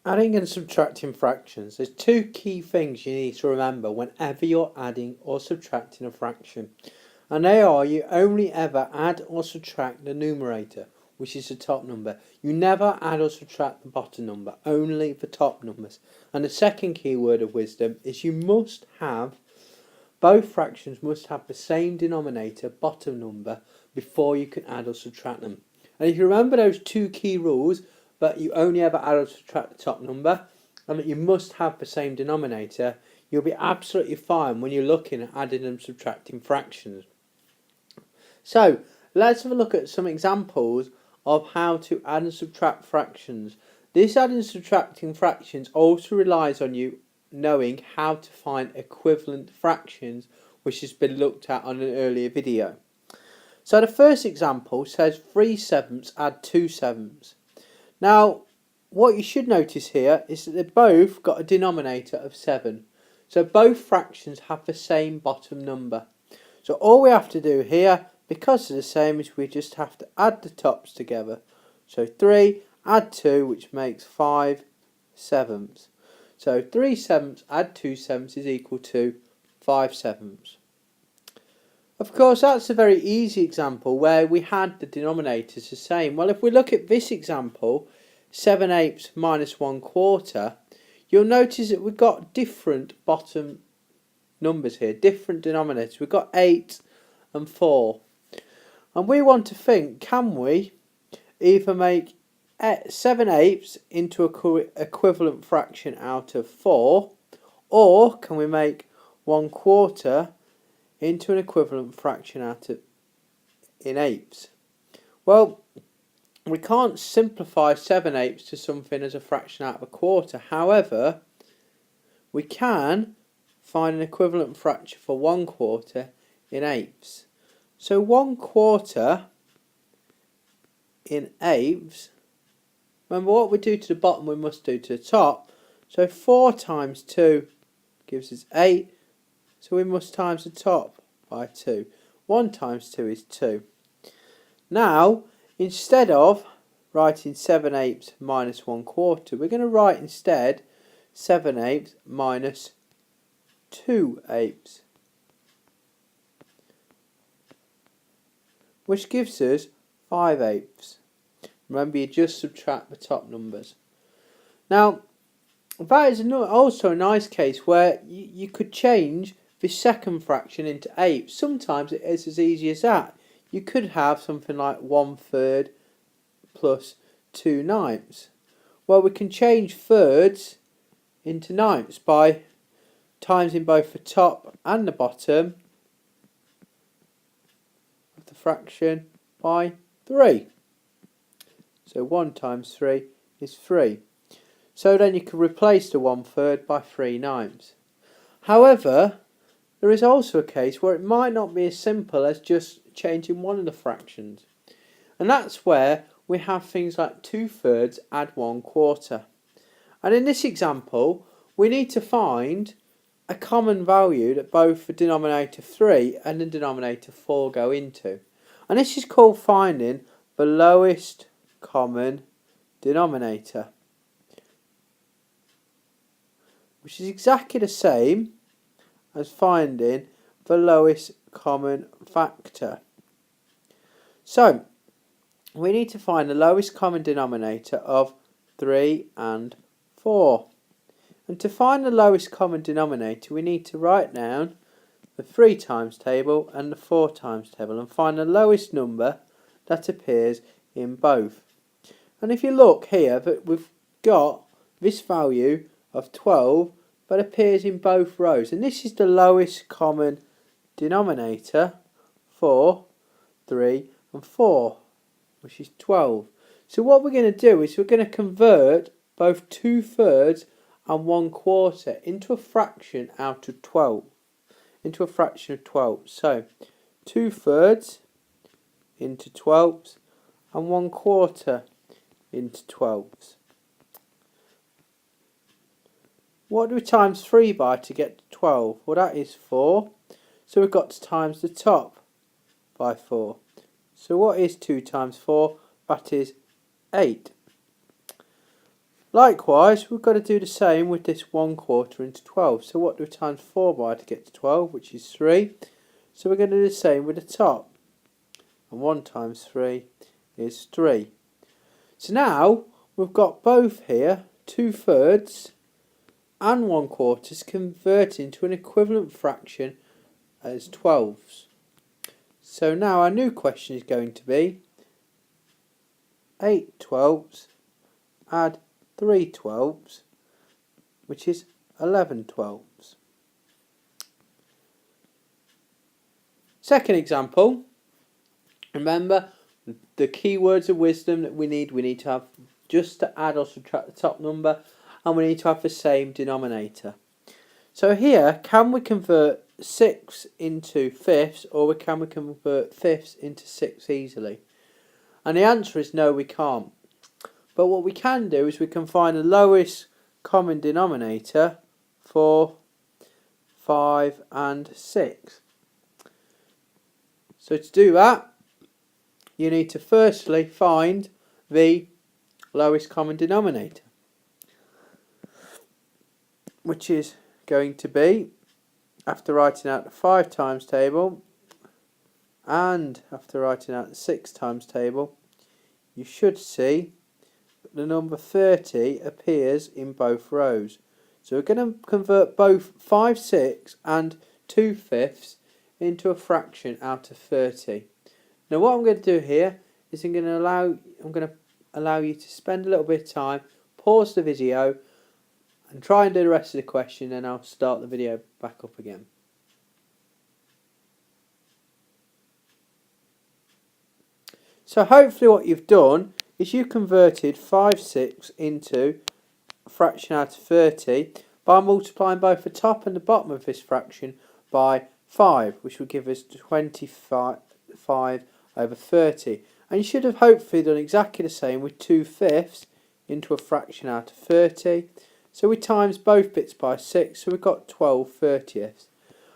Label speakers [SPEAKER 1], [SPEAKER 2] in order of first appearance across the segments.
[SPEAKER 1] Adding and subtracting fractions. There's two key things you need to remember whenever you're adding or subtracting a fraction. And they are, you only ever add or subtract the numerator, which is the top number. You never add or subtract the bottom number, only the top numbers. And the second key word of wisdom is both fractions must have the same denominator, bottom number, before you can add or subtract them. And if you remember those two key rules, that you only ever add or subtract the top number, and that you must have the same denominator, you'll be absolutely fine when you're looking at adding and subtracting fractions. So, let's have a look at some examples of how to add and subtract fractions. This adding and subtracting fractions also relies on you knowing how to find equivalent fractions, which has been looked at on an earlier video. So the first example says 3/7 add 2/7. Now, what you should notice here is that they've both got a denominator of 7. So both fractions have the same bottom number. So all we have to do here, because they're the same, is we just have to add the tops together. So 3 add 2, which makes 5/7. So 3/7 add 2/7 is equal to 5/7. Of course, that's a very easy example where we had the denominators the same. Well, if we look at this example, 7/8 minus 1/4, you'll notice that we've got different bottom numbers here, different denominators. We've got 8 and 4. And we want to think, can we either make 7/8 into an equivalent fraction out of 4, or can we make 1/4 into an equivalent fraction out of in eighths? Well, we can't simplify 7/8 to something as a fraction out of a quarter. However, we can find an equivalent fraction for 1/4 in eighths. So 1/4 in eighths, remember what we do to the bottom we must do to the top. So 4 times 2 gives us 8. So we must times the top by 2. 1 times 2 is 2. Now, instead of writing 7/8 minus 1/4, we're going to write instead 7/8 minus 2/8, which gives us 5/8. Remember, you just subtract the top numbers. Now, that is also a nice case where you could change the second fraction into eighths. Sometimes it is as easy as that. You could have something like 1/3 plus 2/9. Well, we can change thirds into ninths by timesing both the top and the bottom of the fraction by 3. So 1 times 3 is 3. So then you can replace the 1/3 by 3/9. However, there is also a case where it might not be as simple as just changing one of the fractions. And that's where we have things like 2/3 add 1/4. And in this example, we need to find a common value that both the denominator 3 and the denominator 4 go into. And this is called finding the lowest common denominator, which is exactly the same as finding the lowest common factor. So, we need to find the lowest common denominator of 3 and 4. And to find the lowest common denominator, we need to write down the 3 times table and the 4 times table and find the lowest number that appears in both. And if you look here, that we've got this value of 12 that appears in both rows, and this is the lowest common denominator for 3 and 4, which is 12. So what we're going to do is we're going to convert both 2/3 and 1/4 into a fraction out of 12, into a fraction of 12. So 2/3 into 12s and 1/4 into 12s. What do we times 3 by to get to 12? Well, that is 4. So we've got to times the top by 4. So what is 2 times 4? That is 8. Likewise, we've got to do the same with this 1/4 into 12. So what do we times 4 by to get to 12, which is 3. So we're going to do the same with the top. And 1 times 3 is 3. So now we've got both here, 2/3 and 1/4 converted into an equivalent fraction as 12s. So now our new question is going to be 8 12s add 3 12s, which is 11 12s. Second example, remember the key words of wisdom that we need to have just to add or subtract the top number, and we need to have the same denominator. So here, can we convert 6 into fifths, or can we convert fifths into 6 easily? And the answer is no, we can't. But what we can do is we can find the lowest common denominator for 5 and 6. So to do that, you need to firstly find the lowest common denominator, which is going to be, after writing out the 5 times table and after writing out the 6 times table, you should see that the number 30 appears in both rows. So we're going to convert both 5 6 and 2 fifths into a fraction out of 30. Now what I'm going to do here is I'm going to allow you to spend a little bit of time, pause the video and try and do the rest of the question, and I'll start the video back up again. So hopefully what you've done is you converted 5 6 into a fraction out of 30 by multiplying both the top and the bottom of this fraction by 5, which will give us 25 over 30. And you should have hopefully done exactly the same with 2 fifths into a fraction out of 30. So we times both bits by 6, so we've got 12 30ths.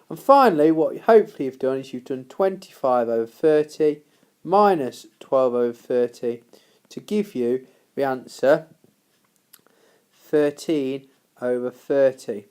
[SPEAKER 1] And finally, what hopefully you've done is you've done 25 over 30 minus 12 over 30 to give you the answer 13 over 30.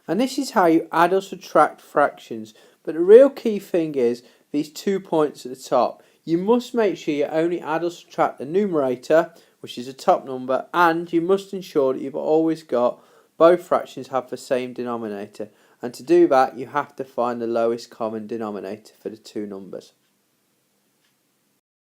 [SPEAKER 1] And this is how you add or subtract fractions. But the real key thing is these 2 points at the top. You must make sure you only add or subtract the numerator, which is the top number, and you must ensure that you've always got both fractions have the same denominator. And to do that, you have to find the lowest common denominator for the two numbers.